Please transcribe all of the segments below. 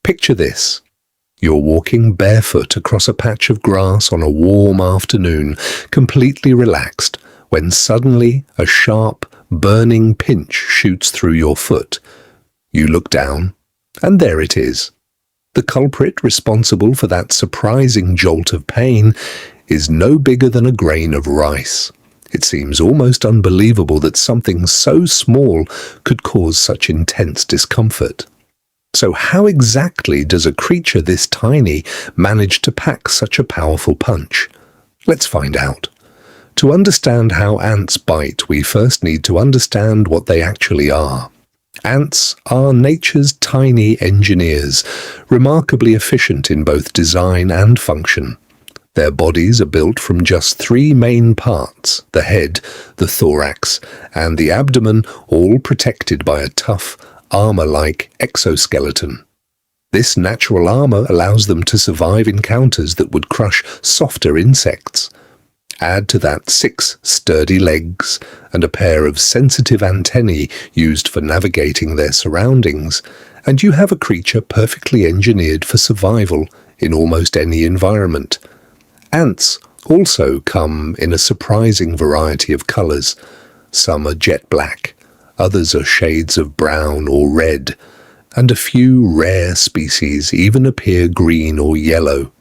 Picture this. You're walking barefoot across a patch of grass on a warm afternoon, completely relaxed, when suddenly a sharp, burning pinch shoots through your foot. You look down, and there it is. The culprit responsible for that surprising jolt of pain is no bigger than a grain of rice. It seems almost unbelievable that something so small could cause such intense discomfort. So how exactly does a creature this tiny manage to pack such a powerful punch? Let's find out. To understand how ants bite, we first need to understand what they actually are. Ants are nature's tiny engineers, remarkably efficient in both design and function. Their bodies are built from just three main parts: the head, the thorax, and the abdomen, all protected by a tough, armor-like exoskeleton. This natural armor allows them to survive encounters that would crush softer insects. Add to that 6 sturdy legs and a pair of sensitive antennae used for navigating their surroundings, and you have a creature perfectly engineered for survival in almost any environment. Ants also come in a surprising variety of colors. Some are jet black, others are shades of brown or red, and a few rare species even appear green or yellow.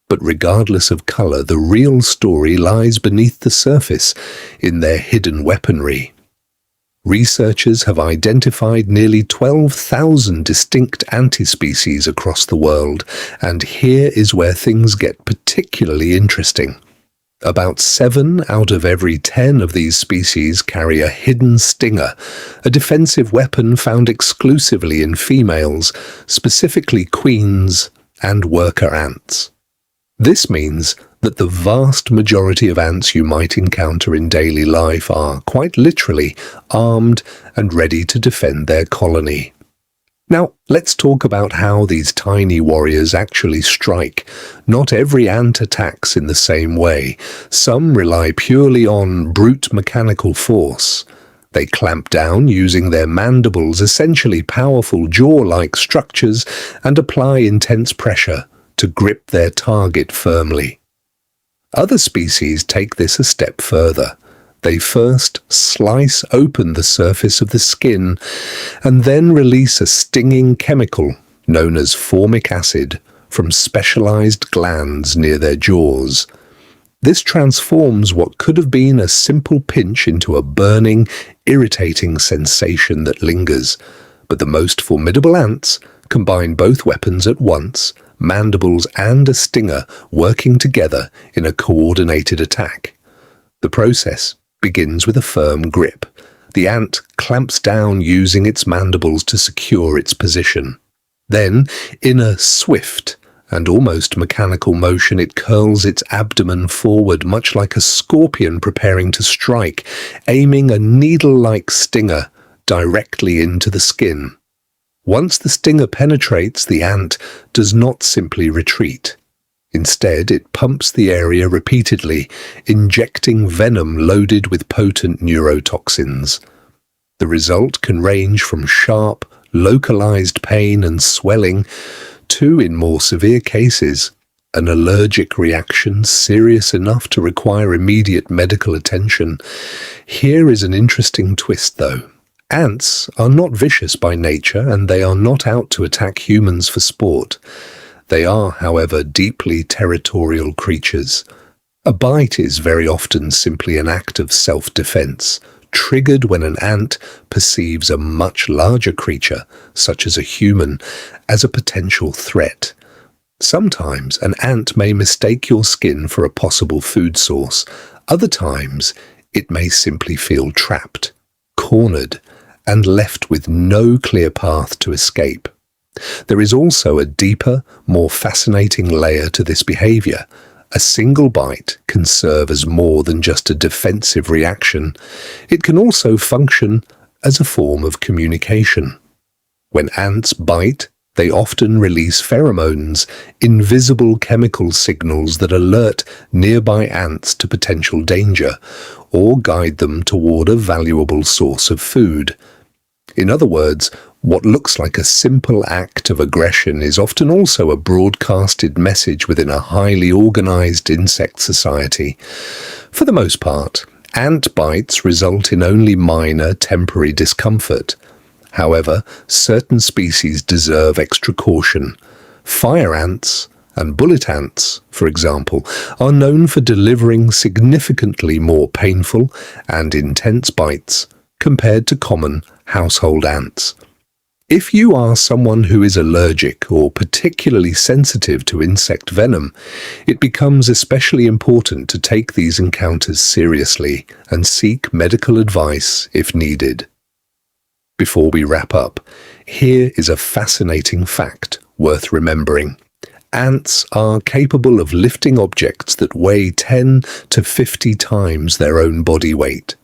But regardless of color, the real story lies beneath the surface, in their hidden weaponry. Researchers have identified nearly 12,000 distinct antispecies across the world, and here is where things get particularly interesting. About 7 out of every 10 of these species carry a hidden stinger, a defensive weapon found exclusively in females, specifically queens and worker ants. This means that the vast majority of ants you might encounter in daily life are, quite literally, armed and ready to defend their colony. Now, let's talk about how these tiny warriors actually strike. Not every ant attacks in the same way. Some rely purely on brute mechanical force. They clamp down using their mandibles, essentially powerful jaw-like structures, and apply intense pressure to grip their target firmly. Other species take this a step further. They first slice open the surface of the skin and then release a stinging chemical known as formic acid from specialized glands near their jaws. This transforms what could have been a simple pinch into a burning, irritating sensation that lingers. But the most formidable ants combine both weapons at once, mandibles and a stinger working together in a coordinated attack. The process begins with a firm grip. The ant clamps down using its mandibles to secure its position. Then, in a swift and almost mechanical motion, it curls its abdomen forward, much like a scorpion preparing to strike, aiming a needle-like stinger directly into the skin. Once the stinger penetrates, the ant does not simply retreat. Instead, it pumps the area repeatedly, injecting venom loaded with potent neurotoxins. The result can range from sharp, localized pain and swelling to, in more severe cases, an allergic reaction serious enough to require immediate medical attention. Here is an interesting twist, though. Ants are not vicious by nature, and they are not out to attack humans for sport. They are, however, deeply territorial creatures. A bite is very often simply an act of self-defense, triggered when an ant perceives a much larger creature, such as a human, as a potential threat. Sometimes an ant may mistake your skin for a possible food source. Other times, it may simply feel trapped, cornered, and left with no clear path to escape. There is also a deeper, more fascinating layer to this behavior. A single bite can serve as more than just a defensive reaction. It can also function as a form of communication. When ants bite, they often release pheromones, invisible chemical signals that alert nearby ants to potential danger or guide them toward a valuable source of food. In other words, What looks like a simple act of aggression is often also a broadcasted message within a highly organized insect society. For the most part, ant bites result in only minor temporary discomfort. However, certain species deserve extra caution. Fire ants and bullet ants, for example, are known for delivering significantly more painful and intense bites compared to common household ants. If you are someone who is allergic or particularly sensitive to insect venom, it becomes especially important to take these encounters seriously and seek medical advice if needed. Before we wrap up, here is a fascinating fact worth remembering. Ants are capable of lifting objects that weigh 10 to 50 times their own body weight.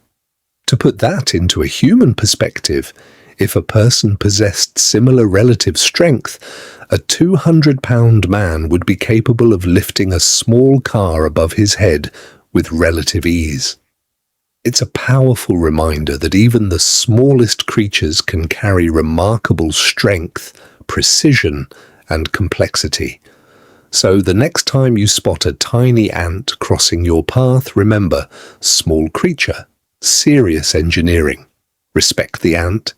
To put that into a human perspective, if a person possessed similar relative strength, a 200-pound man would be capable of lifting a small car above his head with relative ease. It's a powerful reminder that even the smallest creatures can carry remarkable strength, precision, and complexity. So the next time you spot a tiny ant crossing your path, remember, small creature, serious engineering. Respect the ant,